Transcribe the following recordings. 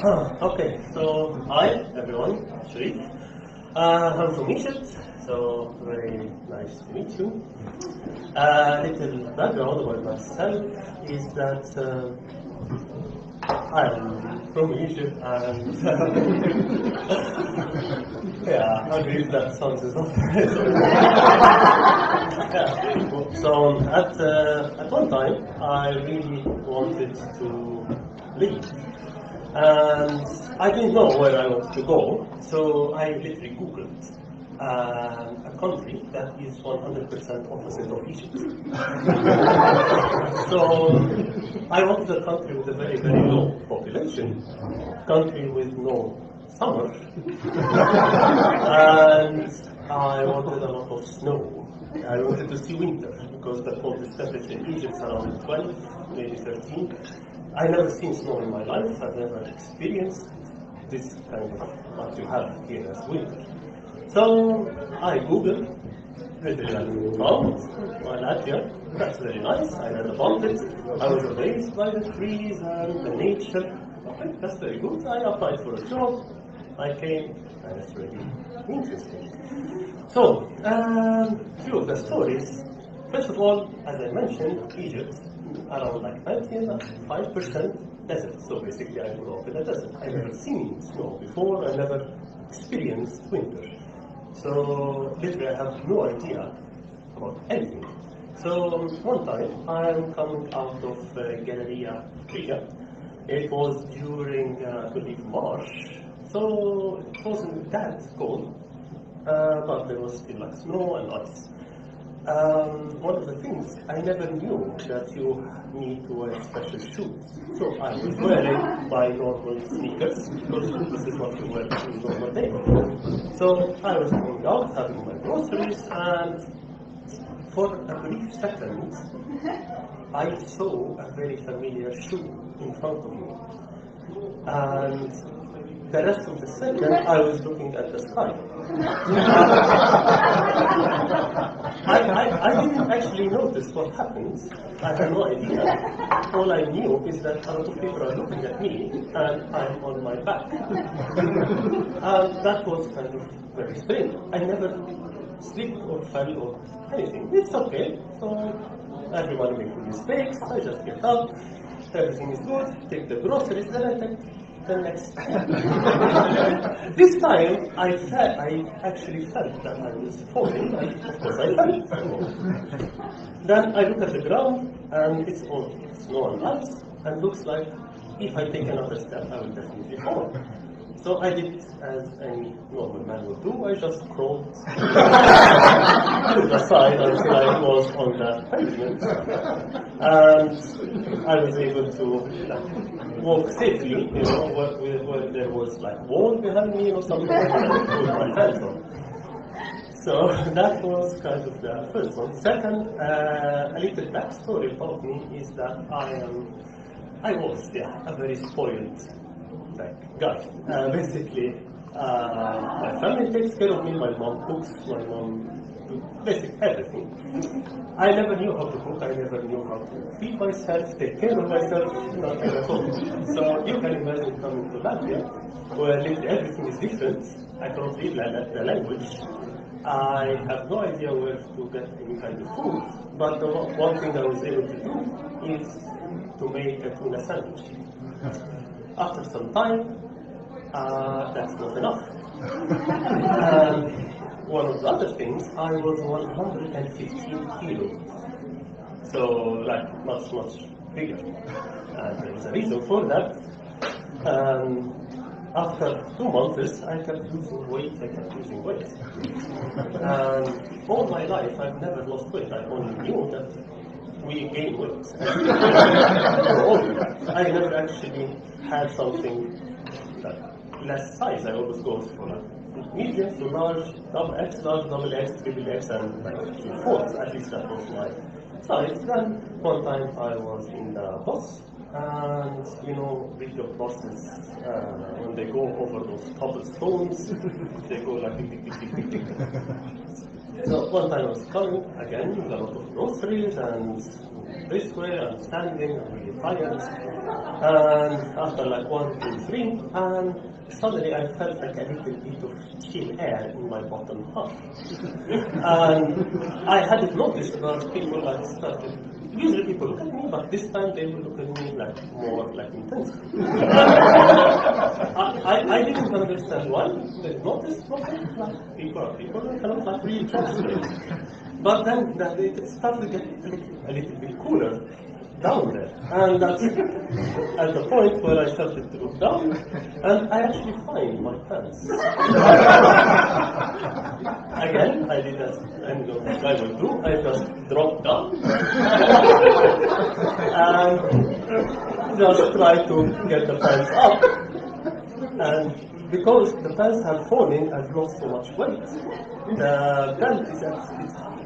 Okay, so hi everyone, Sharif. I'm from Egypt, so very nice to meet you. Little background about myself is that I'm from Egypt and yeah, I believe that sounds is not yeah. So at one time I really wanted to leave. And I didn't know where I wanted to go, so I literally Googled a country that is 100% opposite of Egypt. So I wanted a country with a very, very low population, country with no summer, and I wanted a lot of snow. I wanted to see winter, because the coldest temperature in Egypt is around 12, maybe 13. I've never seen snow in my life. I've never experienced this kind of what you have here as winter. So I Googled, literally found Latvia. That's very nice. I read about it. I was amazed by the trees and the nature. Okay, that's very good. I applied for a job. I came, and it's really interesting. So, few of the stories. First of all, as I mentioned, Egypt, around like 95% desert. So basically I grew up in a desert. I never seen snow before, I never experienced winter. So literally I have no idea about anything. So one time I'm coming out of Galleria Riga. It was during, I believe, March. So it wasn't that cold, but there was still like snow and ice. One of the things, I never knew that you need to wear special shoes. So I was wearing my normal sneakers, because this is what you wear on a normal day. So I was going out, having my groceries, and for a brief second, I saw a very familiar shoe in front of me. And the rest of the second, I was looking at the sky. I didn't actually notice what happened. I had no idea. All I knew is that a lot of people are looking at me and I'm on my back. And that was kind of very strange. I never slipped or fell or anything. It's okay. So everyone makes mistakes. I just get up. Everything is good. Take the groceries. Then I take the next step. This time, I actually felt that I was falling, and of course I fell. Then I look at the ground, and it's all snow and ice, and looks like if I take another step, I will definitely fall. So I did as any normal man would do. I just crawled to the side until I was on the pavement, and I was able to walk safely, where there was like wall behind me or something like that, I could put my hands on. So that was kind of the first one. Second, a little backstory about me is that I was a very spoiled guy. Basically, my family takes care of me, my mom cooks, my mom basically everything. I never knew how to cook, I never knew how to feed myself, take care of myself, nothing at all. So you can imagine coming to Latvia, where literally everything is different. I can't read the language. I have no idea where to get any kind of food, but the one thing I was able to do is to make a tuna sandwich. After some time, that's not enough. One of the other things, I was 115 kilos, so like much, much bigger. And there was a reason for that. After 2 months, I kept losing weight. And all my life, I've never lost weight. I only knew that we gain weight. I never actually had something less size. I always go for medium to large, double X, double X, triple X, and like 4. At least that was my size. Then one time I was in the bus, and big buses, when they go over those cobblestones, they go like tick. So one time I was coming again with a lot of groceries, and this way I'm standing, I'm really fired. And after like 1, 2, 3, and suddenly I felt like a little bit of chill air in my bottom half. And I hadn't noticed, but people like started. Usually people look at me, but this time they will look at me like more like intensely. I didn't understand why. They noticed, okay, like people cannot like really translate. But then it started to get a little bit cooler down there. And that's at the point where I started to look down, and I actually find my pants. Again, I did as any guy would do. I just dropped down and just tried to get the pants up. And because the pants have fallen, I've lost so much weight. The belt is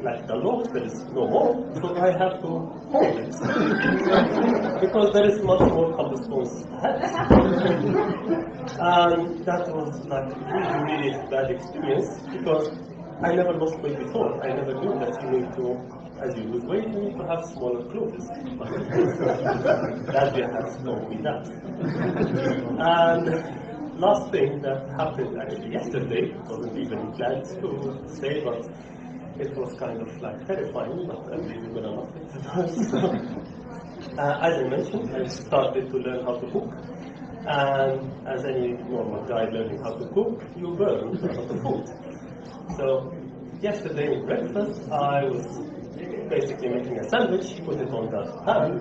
like the lock, there is no more, so I have to hold it. Because there is much more cobblestones ahead. And that was like really, really bad experience, because I never lost weight before. I never knew that you need to, as you lose weight, you need to have smaller clothes. Latvia has told me that. And last thing that happened actually yesterday, it wasn't even planned to say, but it was kind of like terrifying, but I'm really gonna love it. So, as I mentioned, I started to learn how to cook. And as any normal guy learning how to cook, you burn a lot of food. So yesterday in breakfast, I was basically making a sandwich, put it on the pan,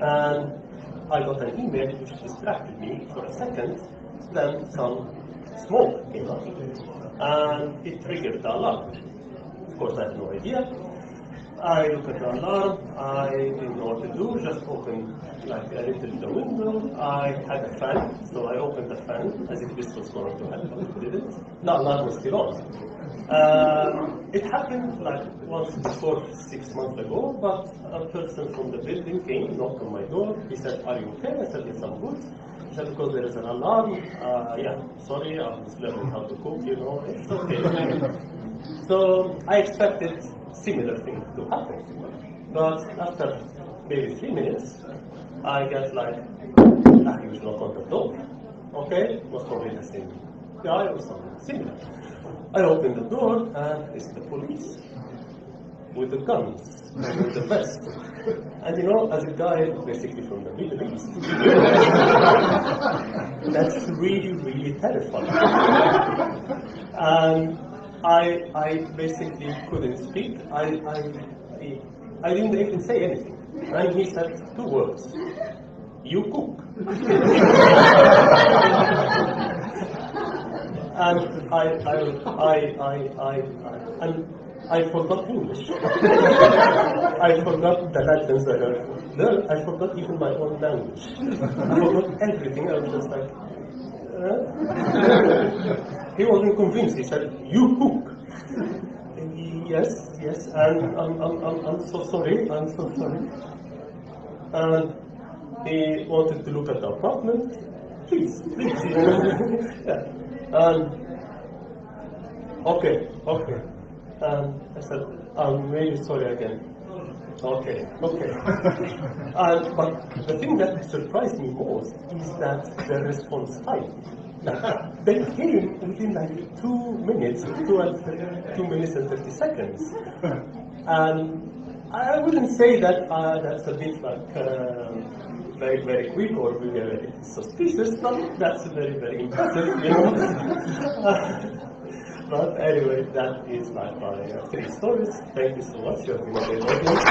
and I got an email which distracted me for a second. Then some smoke came up, and it triggered the alarm. Of course, I had no idea. I looked at the alarm, I didn't know what to do, just opened like a little the window. I had a fan, so I opened the fan as if this was going to happen, but it didn't. The alarm was still on. It happened like once before 6 months ago, but a person from the building came, knocked on my door. He said, "Are you okay?" I said, "Yes, I'm good." He said, "Because there is an alarm." Yeah, sorry, I was learning how to cook, you know, it's okay. So I expected similar thing to happen. But after maybe 3 minutes, I get like, he was knock on the door. Okay, was probably the same guy or something similar. I open the door and it's the police with the guns and with the vest. And you know, as a guy basically from the Middle East, that's really, really terrifying. And I basically couldn't speak. I didn't even say anything. And he said 2 words: "You cook." And I forgot English. I forgot the lessons that I learned. I forgot even my own language. I forgot everything. I was just like, He wasn't convinced. He said, "You cook." Yes, and I'm so sorry. I'm so sorry. And he wanted to look at the apartment. Please. Yeah. Okay. I said, "I'm really sorry again." Okay. But the thing that surprised me most is that the response time. They came within like 2 minutes, 2 minutes and 30 seconds. And I wouldn't say that that's a bit like very, very quick or very, very suspicious, but that's very, very impressive, you know. But anyway, that is like my 3 stories. Thank you so much. You have been a great audience.